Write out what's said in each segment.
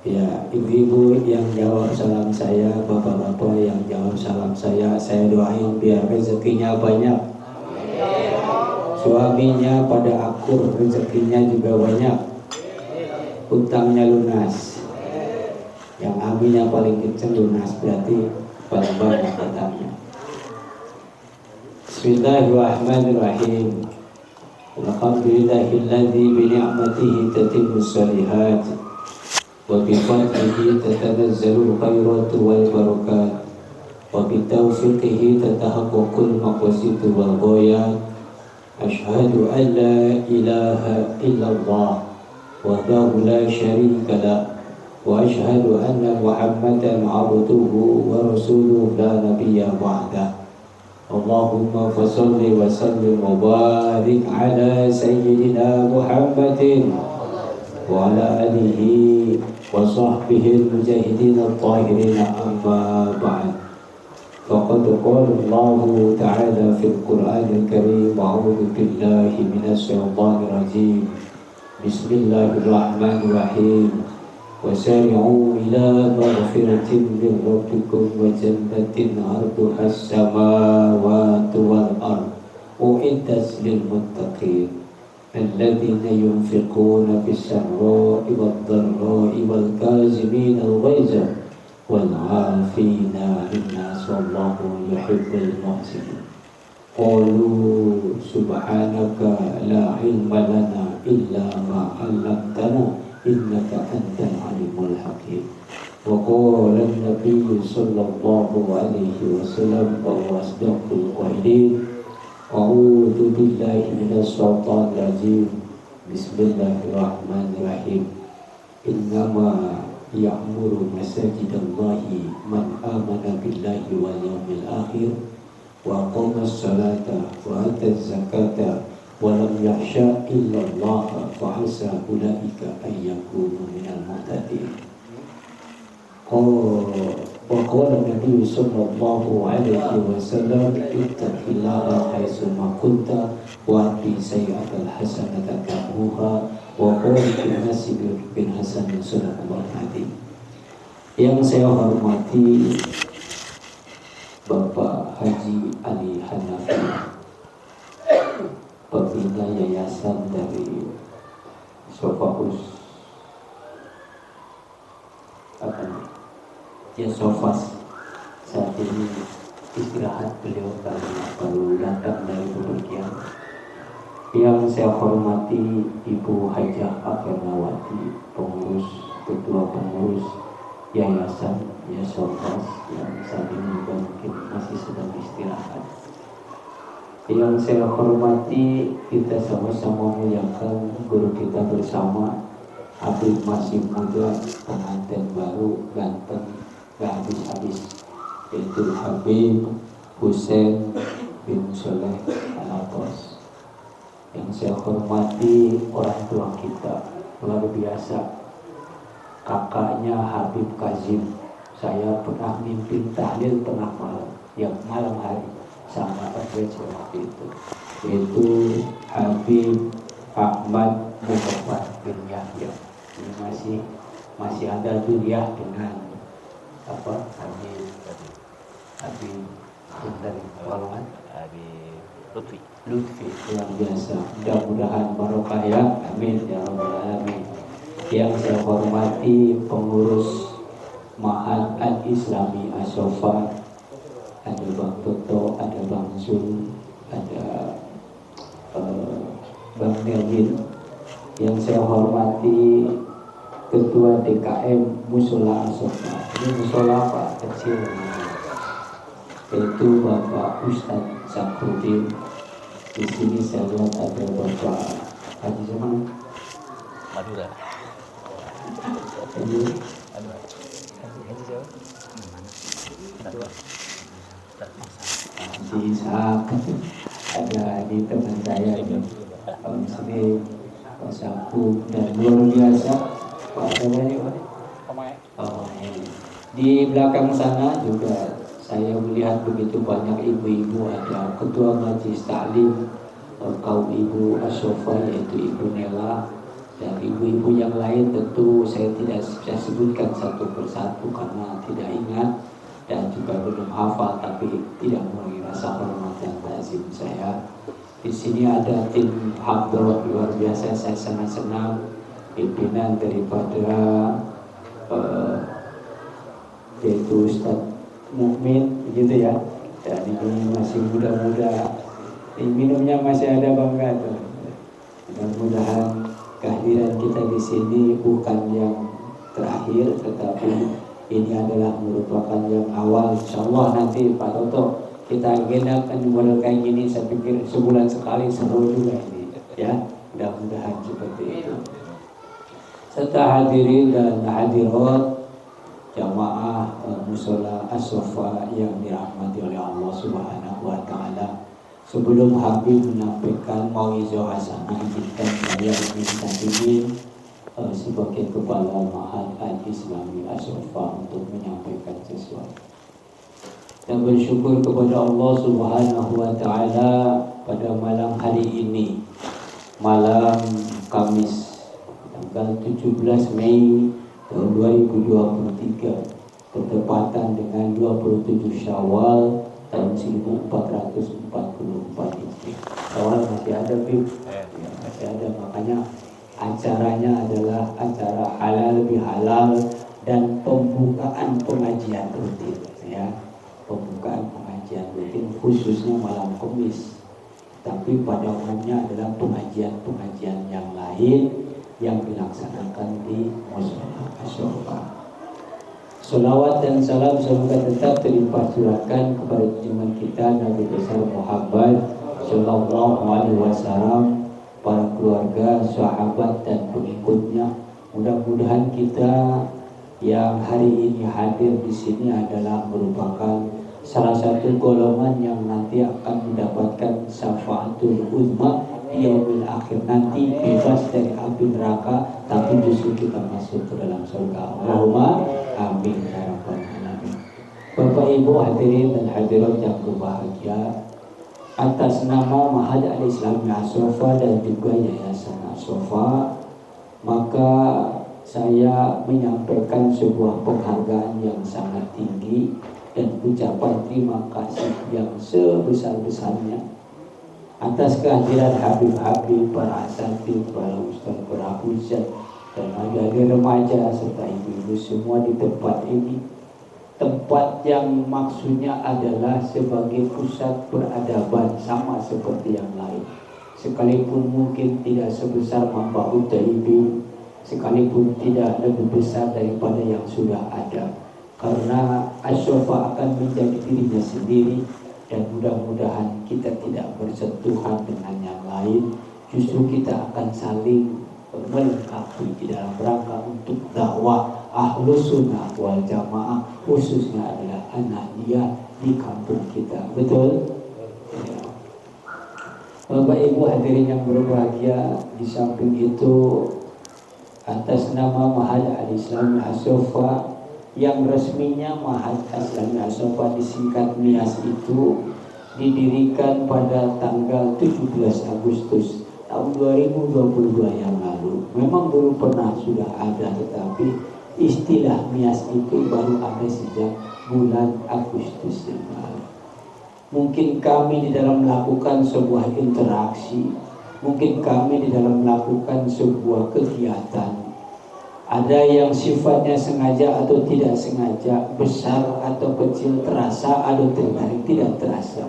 Ya, ibu-ibu yang jawab salam saya, bapak-bapak yang jawab salam saya doain biar rezekinya banyak. Suaminya pada akur, rezekinya juga banyak. Utangnya lunas. Yang aminnya paling kecil lunas, berarti paling banyak utangnya. Bismillahirrahmanirrahim. Alhamdulillahilladzi bi ni'matihi tatimmus shalihat. وبفضله تتنزل الخيرات والبركات وبتوفيقه تتحقق المقاصد والغايات أشهد أن لا إله إلا الله وحده لا شريك له وأشهد أن محمدا عبده ورسوله لا نبي بعده اللهم فصل وسلم وبارك على سيدنا محمد وعلى آله وصحبه المجاهدين الطاهرين أما بعد فقد قال الله تعالى في القرآن الكريم أعوذ بالله من الشيطان الرجيم بسم الله الرحمن الرحيم وسارعوا إلى مغفرة من ربكم وجنة عرضها السماوات والأرض أعدت للمتقين الذين ينفقون في السراء والضراء والكاظمين الغيظ والعافين عن الناس والله يحب المحسنين قالوا سبحانك لا علم لنا إلا ما علمتنا إنك أنت العليم الحكيم وقال النبي صلى الله عليه وسلم وهو أصدق القائلين أعوذ بالله من الشيطان الرجيم بسم الله الرحمن الرحيم إنما يعمر مساجد الله من آمن بالله واليوم الآخر وأقام الصلاة وآتى الزكاة ولم يخشى إلا الله فعسى أولئك أن يكونوا من المهتدين وقال النبي صلى الله عليه وسلم اتق الله حيثما كنت وأتبع السيئة الحسنة تمحوها وخالق الناس بالحسن صدق الله العظيم. Yang saya hormati Bapak Haji Ali Hanafi, pembina yayasan dari Sofahus Sofas. Saat ini istirahat beliau karena baru datang dari bepergian. Yang saya hormati Ibu Hajah Afernawati, ketua pengurus Yayasan Sofas yang saat ini juga mungkin masih sedang istirahat. Yang saya hormati, kita sama-sama muliakan guru kita bersama, Habib masih muda, pengantin baru, ganteng, gak habis-habis, yaitu Habib Hussein bin Soleh Al-Atos. Yang saya hormati orang tua kita, luar biasa, kakaknya Habib Kazim. Saya pernah mimpin tahlil tengah malam, yang malam hari sama Pak waktu itu, yaitu Habib Ahmad Muhammad bin Yahya. Ini masih ada kuliah dengan Habib dari Walwan, Habib Lutfi luar biasa. Mudah-mudahan barokah ya, amin ya rabbal alamin. Yang saya hormati pengurus Ma'had Al-Islami As-Sofa, ada Bang Toto, ada Bang Zul, ada Bang Melvin. Yang saya hormati Ketua DKM Musola As-Sofa. Ini musola Pak kecil, yaitu Bapak Ustadz Zakrudin. Di sini saya lihat ada Bapak Haji Zaman Madura. Ini Haji Ishak, ada di teman saya ini Pak Muslim, Pak Saku, dan luar biasa Pak Samani. Di belakang sana juga saya melihat begitu banyak ibu-ibu, ada Ketua Majelis Taklim kaum ibu As-Sofa yaitu Ibu Nela, Dan ibu-ibu yang lain tentu saya tidak bisa sebutkan satu persatu karena tidak ingat dan juga belum hafal, tapi tidak mengurangi rasa hormat dan ta'zim saya. Di sini ada tim Abdul luar biasa, saya sangat senang pimpinan daripada yaitu Ustadz Mukmin begitu ya. Dan ini masih muda-muda, minumnya masih ada bangga tuh. Mudah-mudahan kehadiran kita di sini bukan yang terakhir, tetapi ini adalah merupakan yang awal. Insyaallah nanti Pak Toto kita agendakan model kayak gini, saya pikir sebulan sekali seru juga ini ya. Mudah-mudahan seperti itu. Serta hadirin dan hadirat jamaah mushola as-Sofa yang dirahmati oleh Allah Subhanahu wa taala. Sebelum Habib menyampaikan mauizah hasanah, izinkan saya minta izin sebagai kepala Ma'had Al-Islami as-Sofa untuk menyampaikan sesuatu. Dan bersyukur kepada Allah Subhanahu wa taala pada malam hari ini, malam Kamis tanggal 17 Mei tahun 2023, bertepatan dengan 27 Syawal tahun 1444 Hijriah. Syawal masih ada, Bib? Ya, masih ada. Makanya acaranya adalah acara halal bihalal dan pembukaan pengajian rutin ya. Pembukaan pengajian rutin khususnya malam Kamis. Tapi pada umumnya adalah pengajian-pengajian yang lain yang dilaksanakan di Mushola as-Sofa. Salawat dan salam semoga tetap terlimpah curahkan kepada junjungan kita Nabi besar Muhammad Sallallahu Alaihi Wasallam, para keluarga, sahabat dan pengikutnya. Mudah-mudahan kita yang hari ini hadir di sini adalah merupakan salah satu golongan yang nanti akan mendapatkan syafaatul uzma di yaumil akhir, nanti bebas dari api neraka, tapi justru kita masuk ke dalam surga. Allahumma amin ya rabbal alamin. Bapak Ibu hadirin dan hadirat yang berbahagia, atas nama Ma'had Al-Islami as-Sofa dan juga Yayasan as-Sofa, maka saya menyampaikan sebuah penghargaan yang sangat tinggi dan ucapan terima kasih yang sebesar-besarnya atas kehadiran Habib-Habib, para asatidz, para ustaz, para hujat, dan adik-adik remaja serta ibu-ibu semua di tempat ini. Tempat yang maksudnya adalah sebagai pusat peradaban sama seperti yang lain. Sekalipun mungkin tidak sebesar Mambaut Taibin, sekalipun tidak lebih besar daripada yang sudah ada. Karena as-Sofa akan menjadi dirinya sendiri, dan mudah-mudahan kita tidak bersentuhan dengan yang lain. Justru kita akan saling melengkapi di dalam rangka untuk dakwah Ahlus Sunnah wal Jamaah, khususnya adalah Ahmadiyah di kampung kita. Betul? Ya. Bapak Ibu hadirin yang berbahagia, di samping itu atas nama Ma'had Al-Islami as-Sofa yang resminya Ma'had Al-Islami as-Sofa disingkat MIAS itu didirikan pada tanggal 17 Agustus tahun 2022 yang lalu. Memang dulu pernah sudah ada, tetapi istilah MIAS itu baru ada sejak bulan Agustus yang lalu. Mungkin kami di dalam melakukan sebuah interaksi, mungkin kami di dalam melakukan sebuah kegiatan, ada yang sifatnya sengaja atau tidak sengaja, besar atau kecil, terasa atau tidak terasa.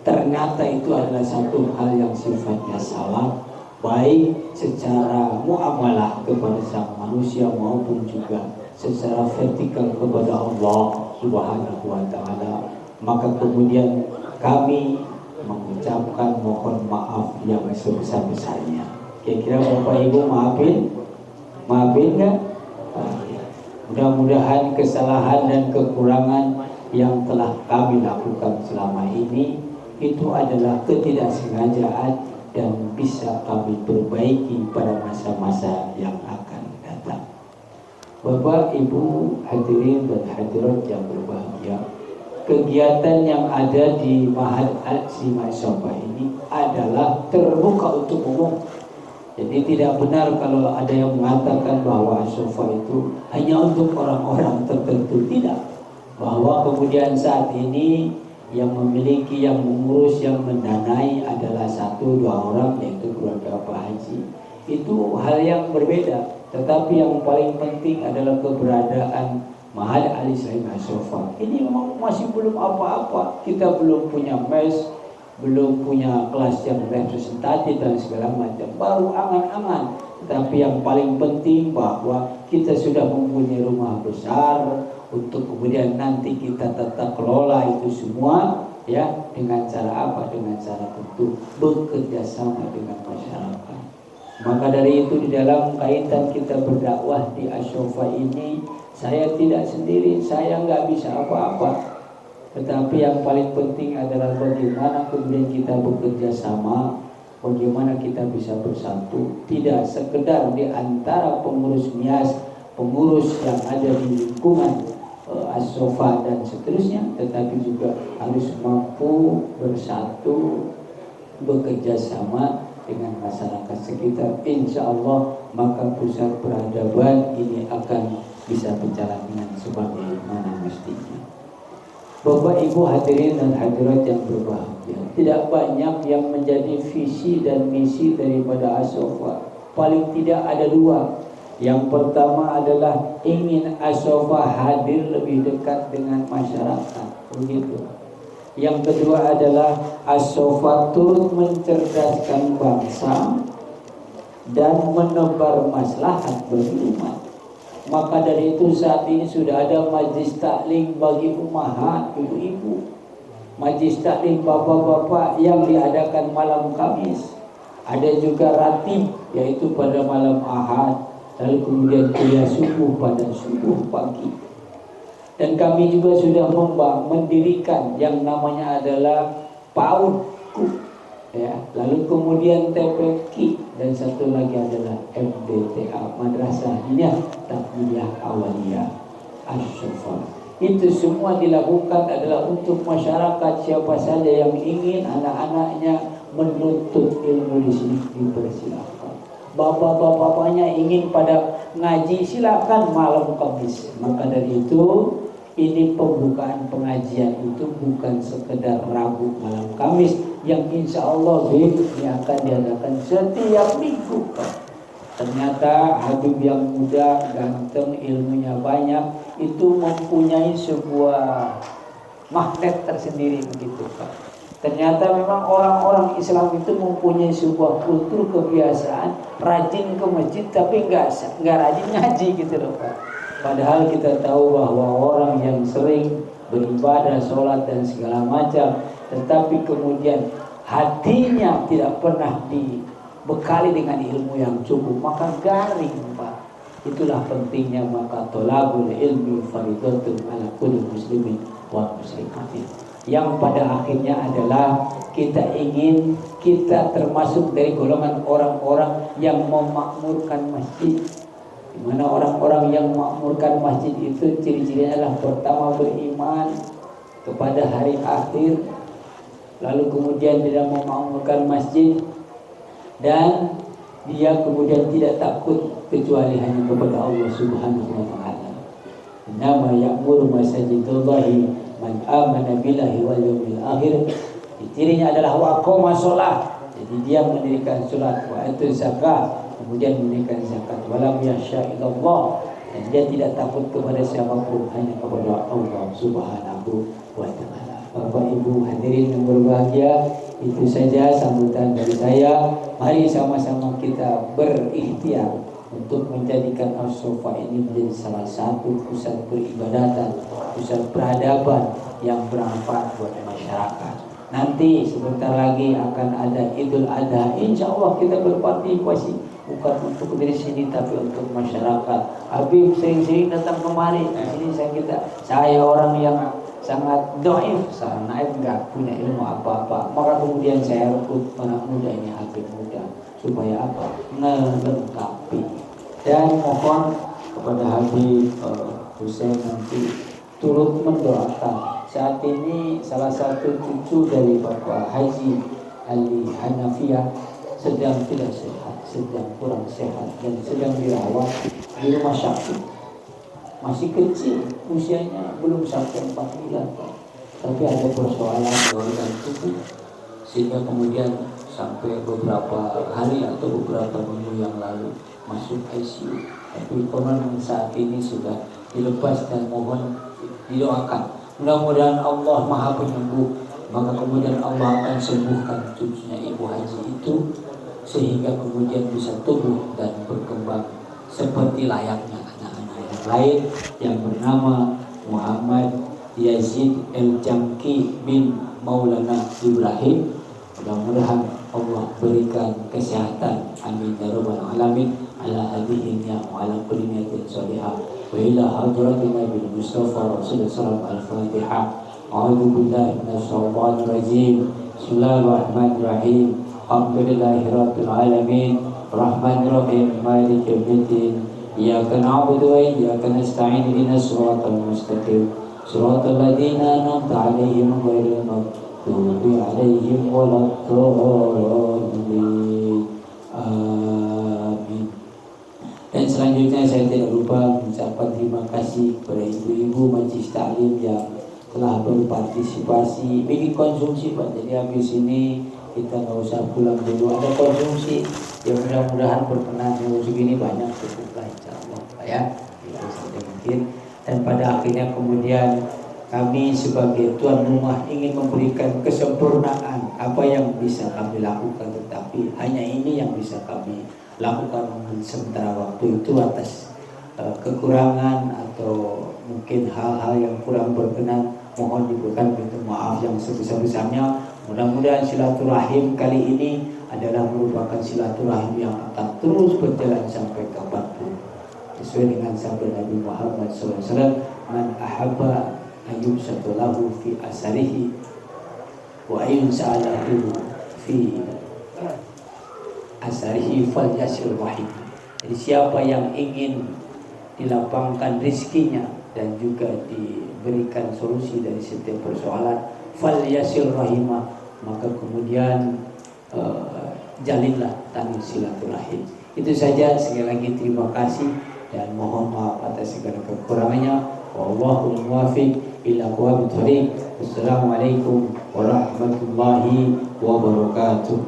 Ternyata itu adalah satu hal yang sifatnya salah, baik secara muamalah kepada sang manusia maupun juga secara vertikal kepada Allah Subhanahu wa taala. Maka kemudian kami mengucapkan mohon maaf yang sebesar-besarnya. Kira-kira Bapak Ibu maafin kan? Mudah-mudahan kesalahan dan kekurangan yang telah kami lakukan selama ini itu adalah ketidaksengajaan dan bisa kami perbaiki pada masa-masa yang akan datang. Bapak Ibu hadirin dan hadirat yang berbahagia, kegiatan yang ada di Ma'had Al-Islami as-Sofa ini adalah terbuka untuk umum. Jadi tidak benar kalau ada yang mengatakan bahwa as-sofa itu hanya untuk orang-orang tertentu. Tidak. Bahwa kemudian saat ini yang memiliki, yang mengurus, yang mendanai adalah 1-2 orang, yaitu keluarga Pak Haji. Itu hal yang berbeda. Tetapi yang paling penting adalah keberadaan Ma'had Al-Islami as-Sofa. Ini memang masih belum apa-apa. Kita belum punya mes, belum punya kelas yang representatif dan segala macam, baru angan-angan. Tapi yang paling penting bahwa kita sudah mempunyai rumah besar untuk kemudian nanti kita tata kelola itu semua, ya, dengan cara apa? Dengan cara tentu bekerja sama dengan masyarakat. Maka dari itu di dalam kaitan kita berdakwah di as-Sofa ini, saya tidak sendiri, saya nggak bisa apa-apa. Tetapi yang paling penting adalah bagaimana kemudian kita bekerja sama, bagaimana kita bisa bersatu. Tidak sekedar di antara pengurus MIAS, pengurus yang ada di lingkungan as-Sofa dan seterusnya, tetapi juga harus mampu bersatu, bekerja sama dengan masyarakat sekitar. Insya Allah maka pusat peradaban ini akan bisa berjalan dengan sebagaimana mestinya. Bapak Ibu hadirin dan hadirat yang berbahagia, tidak banyak yang menjadi visi dan misi daripada as-Sofa. Paling tidak ada 2. Yang pertama adalah ingin as-Sofa hadir lebih dekat dengan masyarakat, begitu. Yang kedua adalah as-Sofa turut mencerdaskan bangsa dan menebar maslahat bagi umat. Maka dari itu saat ini sudah ada majlis taklim bagi ummahat, ibu-ibu, majlis taklim bapak-bapak yang diadakan malam Kamis. Ada juga ratib, yaitu pada malam Ahad, lalu kemudian kuliah subuh pada subuh pagi. Dan kami juga sudah mendirikan yang namanya adalah PAUD, ya, lalu kemudian TPQ, dan satu lagi adalah MDTA, Madrasah Diniyah Taqiyah Awaliyah as-Sofa. Itu semua dilakukan adalah untuk masyarakat. Siapa saja yang ingin anak-anaknya menuntut ilmu di sini dipersilakan. Bapak-bapaknya ingin pada ngaji, silakan malam Kamis. Maka dari itu ini pembukaan pengajian itu bukan sekedar Rabu malam Kamis, yang insya Allah ini akan diadakan setiap minggu. Ternyata Habib yang muda, ganteng, ilmunya banyak, itu mempunyai sebuah magnet tersendiri, begitu Pak. Ternyata memang orang-orang Islam itu mempunyai sebuah kultur kebiasaan rajin ke masjid tapi nggak rajin ngaji, gitu loh Pak. Padahal kita tahu bahwa orang yang sering beribadah, sholat dan segala macam, tetapi kemudian hatinya tidak pernah dibekali dengan ilmu yang cukup, maka garing Pak. Itulah pentingnya maka tolabul ilmi faridatun ala kulli muslimin wa muslimatin. Yang pada akhirnya adalah kita ingin kita termasuk dari golongan orang-orang yang memakmurkan masjid. Di mana orang-orang yang memakmurkan masjid itu ciri-cirinya adalah pertama beriman kepada hari akhir, lalu kemudian dia memakmurkan masjid, dan dia kemudian tidak takut kecuali hanya kepada Allah Subhanahu wa taala. Nama ya'muru masajidallahi man amana billahi wal yawmil akhir. Cirinya adalah wa qoma shalah. Jadi dia mendirikan salat, wa atu zakat, kemudian menunaikan zakat, walam yasha illallah, dan dia tidak takut kepada siapapun, hanya kepada Allah Subhanahu wa taala. Bapak Ibu hadirin yang berbahagia, itu saja sambutan dari saya. Mari sama-sama kita berikhtiar untuk menjadikan as-Sofa ini menjadi salah satu pusat peribadatan, pusat peradaban yang bermanfaat buat masyarakat. Nanti sebentar lagi akan ada Idul Adha. Insya Allah kita berpartisipasi, bukan untuk diri sini tapi untuk masyarakat. Habib sering-sering datang kemari. Di sini saya orang yang sangat doif, sangat naif, nggak punya ilmu apa-apa. Maka kemudian saya rekrut anak muda ini, Habib muda, supaya apa? Melengkapi. Dan mohon kepada Habib Hussein nanti turut mendoakan. Saat ini salah satu cucu dari Bapak Haji Ali Hanafiyah sedang tidak sehat. sedang kurang sehat dan sedang dirawat di rumah sakit. Masih kecil, usianya belum sampai 4 bulan, tapi ada persoalan organ tubuh sehingga kemudian sampai beberapa hari atau beberapa minggu yang lalu masuk ICU. Tapi konon saat ini sudah dilepas dan mohon didoakan. Mudah-mudahan Allah Maha Penyembuh, maka kemudian Allah akan sembuhkan cucunya Ibu Haji itu sehingga kemudian bisa tumbuh dan berkembang seperti layaknya anak-anak yang lain yang bernama Muhammad Yazid El-Jamki bin Maulana Ibrahim. Mudah-mudahan Allah berikan kesehatan, amin ya rabbal alamin, ala hadhihi ni'am wa ala kulli niyatin salihah wa ila hadratin Nabi Mustafa Rasulullah sallallahu al-Fatihah. A'udzu billahi minasyaitonir rajim. Bismillahirrahmanirrahim. Alhamdulillahi rabbil alamin. Rahmanir rahim. Maliki yaumiddin. Iyyaka na'budu wa iyyaka nasta'in. Ihdinas siratal mustaqim. Siratal ladzina an'amta 'alaihim ghairil maghdubi 'alaihim waladdallin. Amin. Dan selanjutnya saya tidak lupa mengucapkan terima kasih kepada ibu-ibu Majelis Taklim yang telah berpartisipasi bikin konsumsi Pak. Jadi habis ini kita nggak usah pulang dulu, ada konsumsi ya, mudah-mudahan berkenan segini banyak cukuplah insyaallah Pak ya, itu saja mungkin. Dan pada akhirnya kemudian kami sebagai tuan rumah ingin memberikan kesempurnaan apa yang bisa kami lakukan, tetapi hanya ini yang bisa kami lakukan sementara waktu itu. Atas kekurangan atau mungkin hal-hal yang kurang berkenan, mohon diberikan pintu maaf yang sebesar-besarnya. Mudah-mudahan silaturahim kali ini adalah merupakan silaturahim yang akan terus berjalan sampai kapanpun, sesuai dengan sabda Nabi Muhammad SAW, man ahabba ayyub satulahu fi asarihi wa ayyun sa'alahu fi asarihi fal yasir rahim. Jadi siapa yang ingin dilapangkan rizkinya dan juga diberikan solusi dari setiap persoalan, fal yasil rahimah, maka kemudian jalinlah tali silaturahim. Itu saja, sekali lagi terima kasih dan mohon maaf atas segala kekurangannya. Wallahul muwaffiq ila aqwamit thoriq. Wassalamualaikum warahmatullahi wabarakatuh.